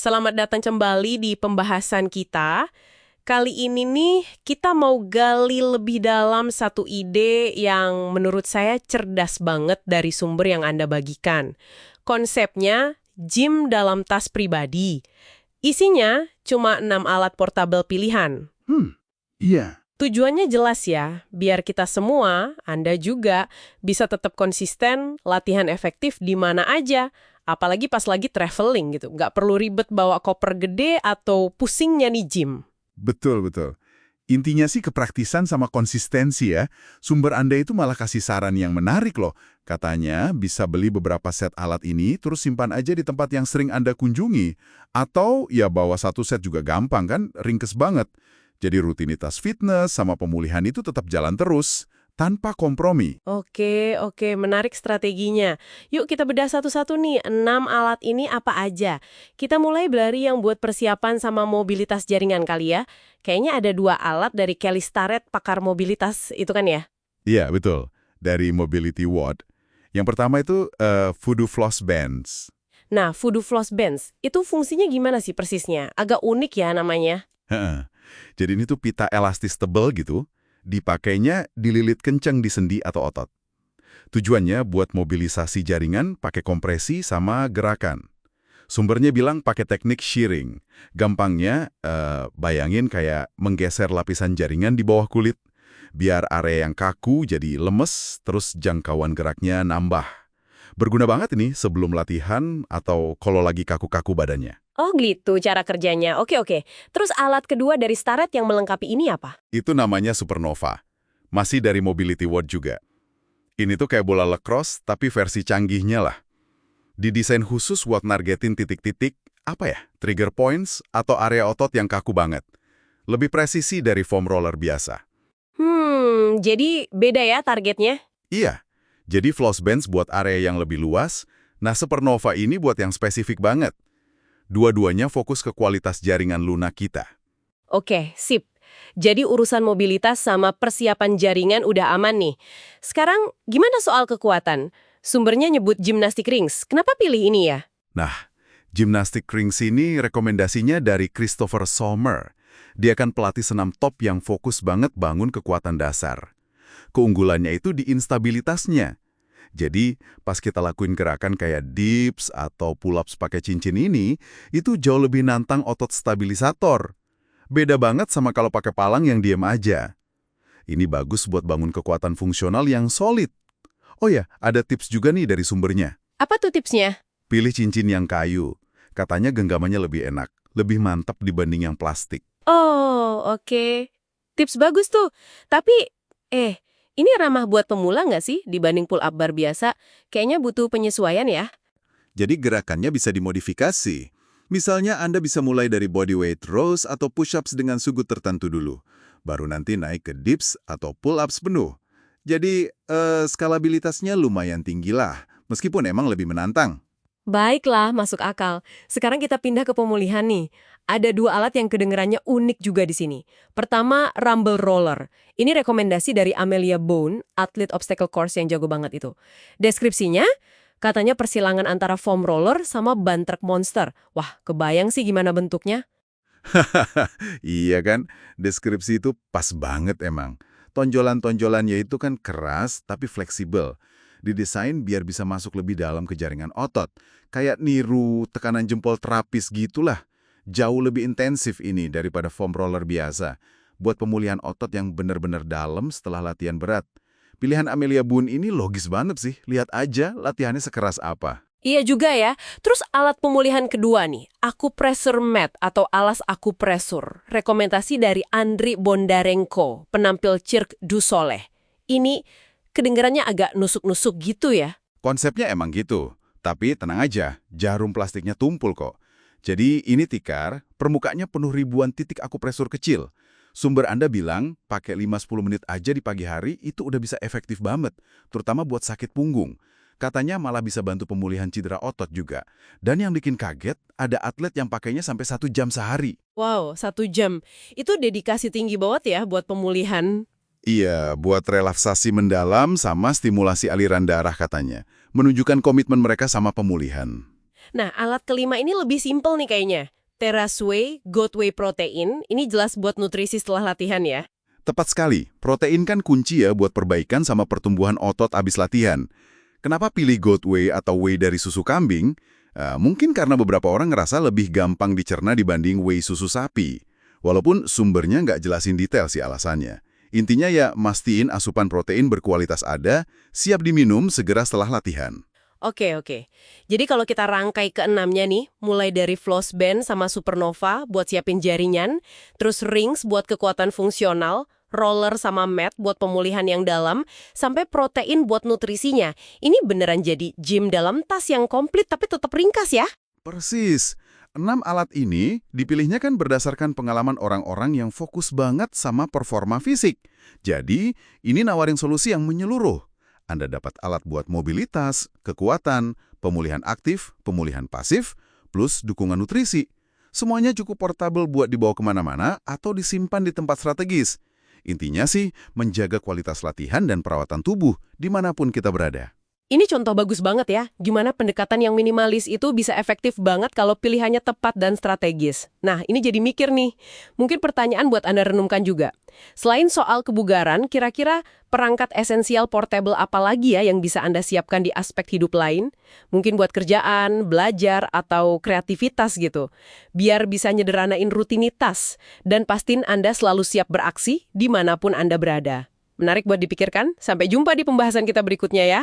Selamat datang kembali di pembahasan kita. Kali ini nih kita mau gali lebih dalam satu ide yang menurut saya cerdas banget dari sumber yang Anda bagikan. Konsepnya gym dalam tas pribadi. Isinya cuma 6 alat portable pilihan. Iya, Tujuannya jelas ya, biar kita semua, Anda juga, bisa tetap konsisten, latihan efektif di mana aja. Apalagi pas lagi traveling gitu. Nggak perlu ribet bawa koper gede atau pusingnya nih gym. betul. Intinya sih kepraktisan sama konsistensi ya. Sumber Anda itu malah kasih saran yang menarik loh. Katanya bisa beli beberapa set alat ini, terus simpan aja di tempat yang sering Anda kunjungi. Atau ya bawa satu set juga gampang kan, ringkes banget. Jadi rutinitas fitness sama pemulihan itu tetap jalan terus, tanpa kompromi. Oke, menarik strateginya. Yuk kita bedah satu-satu nih, 6 alat ini apa aja. Kita mulai dari yang buat persiapan sama mobilitas jaringan kali ya. Kayaknya ada 2 alat dari Kelly Starrett, pakar mobilitas itu kan ya? Iya, betul. Dari Mobility Ward. Yang pertama itu Voodoo Floss Bands. Nah, Voodoo Floss Bands, itu fungsinya gimana sih persisnya? Agak unik ya namanya. Heeh. Jadi ini tuh pita elastis tebal gitu, dipakainya dililit kenceng di sendi atau otot. Tujuannya buat mobilisasi jaringan pakai kompresi sama gerakan. Sumbernya bilang pakai teknik shearing. Gampangnya, bayangin kayak menggeser lapisan jaringan di bawah kulit, biar area yang kaku jadi lemes, terus jangkauan geraknya nambah. Berguna banget ini sebelum latihan atau kalau lagi kaku-kaku badannya. Oh gitu cara kerjanya. Oke. Terus alat kedua dari Starrett yang melengkapi ini apa? Itu namanya Supernova. Masih dari Mobility Ward juga. Ini tuh kayak bola lacrosse, tapi versi canggihnya lah. Didesain khusus buat nargetin titik-titik, trigger points atau area otot yang kaku banget. Lebih presisi dari foam roller biasa. Jadi beda ya targetnya? Iya, jadi floss bands buat area yang lebih luas, nah Supernova ini buat yang spesifik banget. Dua-duanya fokus ke kualitas jaringan lunak kita. Oke, sip. Jadi urusan mobilitas sama persiapan jaringan udah aman nih. Sekarang gimana soal kekuatan? Sumbernya nyebut gymnastic rings. Kenapa pilih ini ya? Nah, gymnastic rings ini rekomendasinya dari Christopher Sommer. Dia kan pelatih senam top yang fokus banget bangun kekuatan dasar. Keunggulannya itu di instabilitasnya. Jadi, pas kita lakuin gerakan kayak dips atau pull-ups pakai cincin ini, itu jauh lebih nantang otot stabilisator. Beda banget sama kalau pakai palang yang diam aja. Ini bagus buat bangun kekuatan fungsional yang solid. Oh ya, ada tips juga nih dari sumbernya. Apa tuh tipsnya? Pilih cincin yang kayu. Katanya genggamannya lebih enak, lebih mantap dibanding yang plastik. Oh, oke. Tips bagus tuh. Tapi, ini ramah buat pemula nggak sih dibanding pull up bar biasa? Kayaknya butuh penyesuaian ya. Jadi gerakannya bisa dimodifikasi. Misalnya Anda bisa mulai dari bodyweight rows atau push-ups dengan sudut tertentu dulu. Baru nanti naik ke dips atau pull-ups penuh. Jadi skalabilitasnya lumayan tinggi lah, meskipun emang lebih menantang. Baiklah, masuk akal. Sekarang kita pindah ke pemulihan nih. Ada 2 alat yang kedengerannya unik juga di sini. Pertama, Rumble Roller. Ini rekomendasi dari Amelia Bone, atlet obstacle course yang jago banget itu. Deskripsinya, katanya persilangan antara foam roller sama ban truk monster. Wah, kebayang sih gimana bentuknya. Iya kan, deskripsi itu pas banget emang. Tonjolan-tonjolannya itu kan keras tapi fleksibel. Didesain biar bisa masuk lebih dalam ke jaringan otot. Kayak niru tekanan jempol terapis gitulah. Jauh lebih intensif ini daripada foam roller biasa. Buat pemulihan otot yang benar-benar dalam setelah latihan berat. Pilihan Amelia Boone ini logis banget sih. Lihat aja latihannya sekeras apa. Iya juga ya. Terus alat pemulihan kedua nih, Acupressure Mat atau alas akupresur. Rekomendasi dari Andri Bondarenko, penampil Cirque du Soleil. Ini kedengarannya agak nusuk-nusuk gitu ya. Konsepnya emang gitu. Tapi tenang aja, jarum plastiknya tumpul kok. Jadi ini tikar, permukaannya penuh ribuan titik akupresur kecil. Sumber Anda bilang, pakai 5-10 menit aja di pagi hari, itu udah bisa efektif banget. Terutama buat sakit punggung. Katanya malah bisa bantu pemulihan cedera otot juga. Dan yang bikin kaget, ada atlet yang pakainya sampai 1 jam sehari. Wow, 1 jam. Itu dedikasi tinggi banget ya buat pemulihan. Iya, buat relaksasi mendalam sama stimulasi aliran darah katanya. Menunjukkan komitmen mereka sama pemulihan. Nah, alat kelima ini lebih simpel nih kayaknya. TerraSway Goat Whey Protein, ini jelas buat nutrisi setelah latihan ya. Tepat sekali, protein kan kunci ya buat perbaikan sama pertumbuhan otot abis latihan. Kenapa pilih goat whey atau whey dari susu kambing? Mungkin karena beberapa orang ngerasa lebih gampang dicerna dibanding whey susu sapi. Walaupun sumbernya nggak jelasin detail sih alasannya. Intinya ya, mastiin asupan protein berkualitas ada, siap diminum segera setelah latihan. Oke. Jadi kalau kita rangkai keenamnya nih, mulai dari floss band sama supernova buat siapin jaringan, terus rings buat kekuatan fungsional, roller sama mat buat pemulihan yang dalam, sampai protein buat nutrisinya. Ini beneran jadi gym dalam tas yang komplit tapi tetap ringkas ya? Persis. 6 alat ini dipilihnya kan berdasarkan pengalaman orang-orang yang fokus banget sama performa fisik. Jadi, ini nawarin solusi yang menyeluruh. Anda dapat alat buat mobilitas, kekuatan, pemulihan aktif, pemulihan pasif, plus dukungan nutrisi. Semuanya cukup portable buat dibawa kemana-mana atau disimpan di tempat strategis. Intinya sih, menjaga kualitas latihan dan perawatan tubuh dimanapun kita berada. Ini contoh bagus banget ya, gimana pendekatan yang minimalis itu bisa efektif banget kalau pilihannya tepat dan strategis. Nah, ini jadi mikir nih. Mungkin pertanyaan buat Anda renungkan juga. Selain soal kebugaran, kira-kira perangkat esensial portable apa lagi ya yang bisa Anda siapkan di aspek hidup lain? Mungkin buat kerjaan, belajar, atau kreativitas gitu. Biar bisa nyederhanain rutinitas, dan pastiin Anda selalu siap beraksi dimanapun Anda berada. Menarik buat dipikirkan. Sampai jumpa di pembahasan kita berikutnya ya.